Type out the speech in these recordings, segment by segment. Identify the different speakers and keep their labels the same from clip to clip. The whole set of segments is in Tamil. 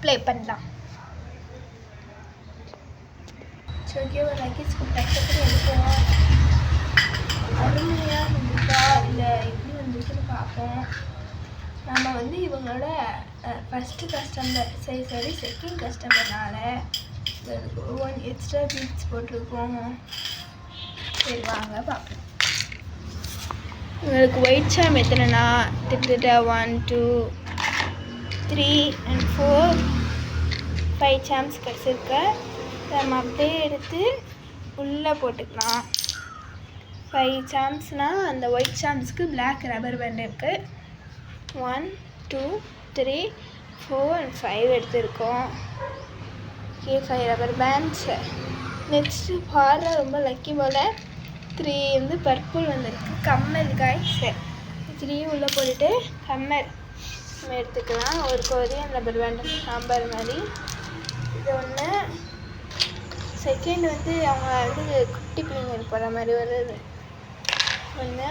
Speaker 1: ப்ளே பண்ணலாம். ஓகே, ஒரு லக்கேஜ்க்கு பக்கத்தில் எடுப்போம். அருமையாக வந்துட்டா இல்லை எப்படி வந்துச்சுன்னு பார்ப்போம். நம்ம வந்து இவங்களோட ஃபஸ்ட்டு கஸ்டமர் சரி செகண்ட் கஸ்டமர்னால ஒன் எக்ஸ்ட்ரா பீட்ஸ் போட்டிருக்கோம். சரி வாங்க பார்ப்போம். உங்களுக்கு ஒயிட் சாம் எத்தனைனா கிட்டத்தட்ட 1 2 3 and 4 5 சாம்ஸ் கிடச்சிருக்கு. நம்ம அப்படியே எடுத்து உள்ளே போட்டுக்கலாம். 5 சாம்ஸ்னால் அந்த ஒயிட் சாம்ஸ்க்கு பிளாக் ரப்பர் பேண்ட் இருக்குது. 1 2 3 4 and 5 எடுத்துருக்கோம். Okay, 5 rubber pants. நெக்ஸ்ட்டு பாரு ரொம்ப லக்கி போல் 3 வந்து பர்பிள் வந்துருக்கு. கம்மல் காய்ஸ் 3 உள்ளே போட்டுட்டு கம்மல் நம்ம எடுத்துக்கலாம். ஒரு கொரியன் ரப்பர் பேண்ட் சாம்பார் மாதிரி. இது ஒன்று. செகண்ட் வந்து அவங்க வந்து குட்டி பிள்ளைங்க போடுற மாதிரி வருது ஒன்று.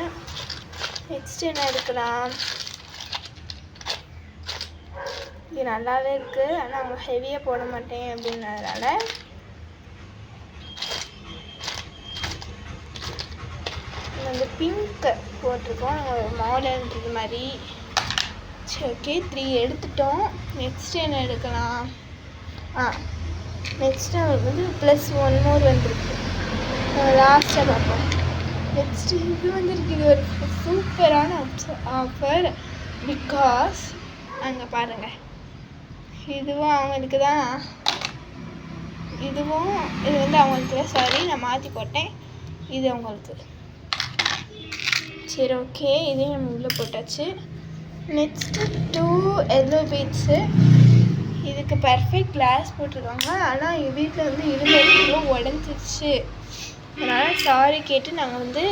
Speaker 1: நெக்ஸ்ட் என்ன எடுக்கலாம்? இது நல்லாவே இருக்குது, ஆனால் அவங்க ஹெவியாக போட மாட்டேன் அப்படின்றதுனால வந்து பிங்க் போட்டிருக்கோம். நாங்கள் மாடர்ன்றது மாதிரி. சரி ஓகே, 3 எடுத்துட்டோம். நெக்ஸ்ட் என்ன எடுக்கலாம்? நெக்ஸ்ட்டு அவங்களுக்கு வந்து ப்ளஸ் 1 more வந்துருக்கு. லாஸ்ட்டாக பார்ப்போம். நெக்ஸ்ட்டு இது வந்துருக்கு. இது ஒரு சூப்பரான ஆஃபர். பிகாஸ் அங்கே பாருங்கள், இதுவும் அவங்களுக்கு தான், இதுவும் இது வந்து அவங்களுக்கு தான். சாரி, நான் மாற்றி போட்டேன். இது அவங்களுக்கு. சரி ஓகே, இதையும் நம்ம உள்ளே போட்டாச்சு. Next 2 yellow beads. இதுக்கு பர்ஃபெக்ட் கிளாஸ் போட்டிருக்காங்க. ஆனால் எங்கள் வீட்டில் வந்து இருந்தது உடஞ்சிருச்சு. அதனால் சாரி கேட்டு நாங்கள் வந்து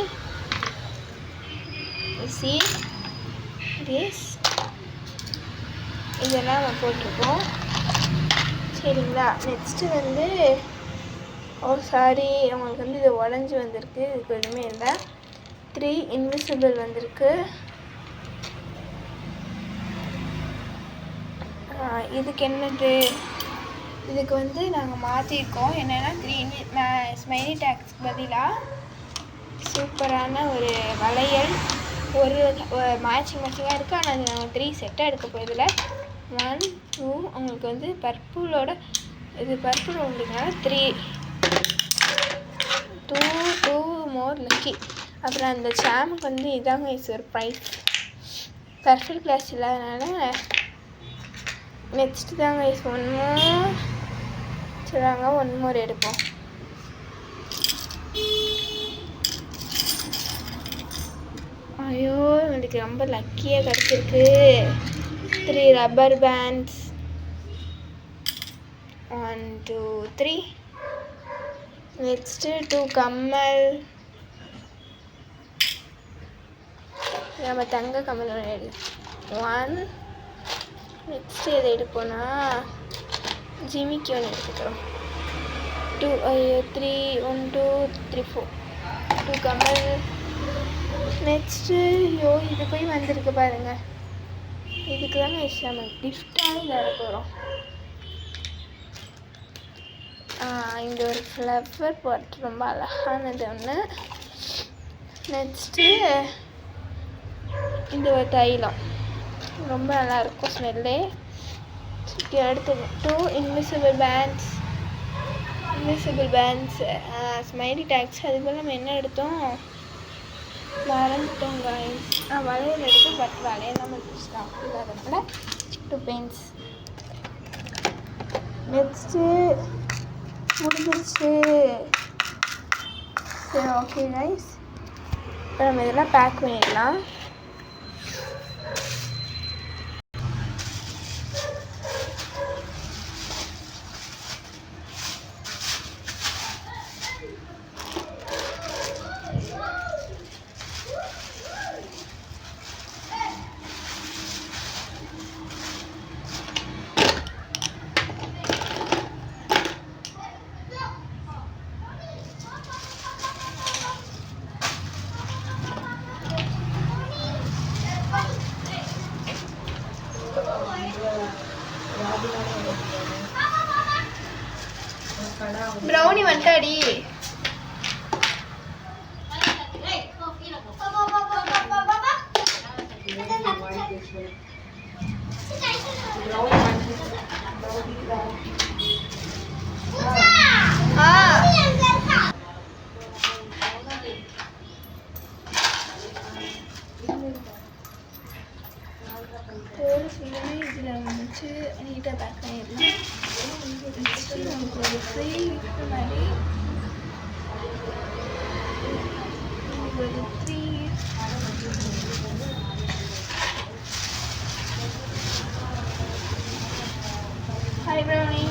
Speaker 1: இதெல்லாம் நம்ம போட்டிருக்கோம். சரிங்களா? நெக்ஸ்ட்டு வந்து சாரி, அவங்களுக்கு வந்து இது உடஞ்சி வந்திருக்கு. இதுக்கு எதுவுமே இல்லை. 3 இன்விசிபிள் வந்திருக்கு. இதுக்கு என்னது? இதுக்கு வந்து நாங்கள் மாற்றிருக்கோம். என்னென்னா 3 ஸ்மைலி டேக்ஸ்க்கு பதிலாக சூப்பரான ஒரு வளையல், ஒரு மேட்சிங்காக இருக்குது. ஆனால் அது நாங்கள் 3 செட்டாக எடுக்க போகிறதில்ல. 1 2 உங்களுக்கு வந்து பர்பிளோட இது பர்பிள் உங்களுக்குனால 3 2 more லக்கி. அப்புறம் அந்த சாமுக்கு வந்து இதாங்க ஒரு ப்ரைஸ். பர்ஃபெக்ட் கிளாஸ் இல்லாதனால நெக்ஸ்ட்டு தாங்க 1 more. சொல்லுவாங்க 1 more எடுப்போம். ஐயோ, எனக்கு ரொம்ப லக்கியாக கிடச்சிருக்கு. 3 ரப்பர் பேண்ட்ஸ். 1 2 3. நெக்ஸ்ட்டு 2 கம்மல். நம்ம தங்க கம்மல் எடு 1. நெக்ஸ்ட்டு எதை எடுப்போன்னா ஜிமிக்கி ஒன்று எடுத்துக்கிறோம். 2 3 1 2 3 4 2 கம்மல். நெக்ஸ்ட்டு இது போய் வந்திருக்கு பாருங்கள். இதுக்கு தாங்க நம்ம கிஃப்டாக தர போகிறோம். இங்கே ஒரு ஃப்ளவர் போட்டு ரொம்ப அழகானது ஒன்று. நெக்ஸ்ட்டு இந்த ஒரு தைலம் ரொம்ப நல்லாயிருக்கும் ஸ்மெல்லே. அடுத்து 2 இன்விசிபிள் பேண்ட்ஸ் ஸ்மைலி டேக்ஸ். அதுபோல் நம்ம என்ன எடுத்தோம் மறந்துட்டோம் காய்ஸ். வளையல் எடுத்து பட் வளையலாம் முடிச்சுட்டோம். இல்லாதனால 2 பென்ஸ். நெக்ஸ்ட்டு முடிஞ்சிருச்சு. சரி ஓகே காய்ஸ், இப்போ நம்ம இதெல்லாம் பேக் பண்ணிடலாம். ப்ரௌனி வந்துட்டாடி. தோல் ஃபுல்லாமே இதில் வந்துச்சு நீட்டாக பேக் பண்ணிடலாம். நமக்கு ஒரு ஃப்ரீ கிஃப்ட் மாதிரி ஒரு 3 ஹாய் ப்ரௌனி.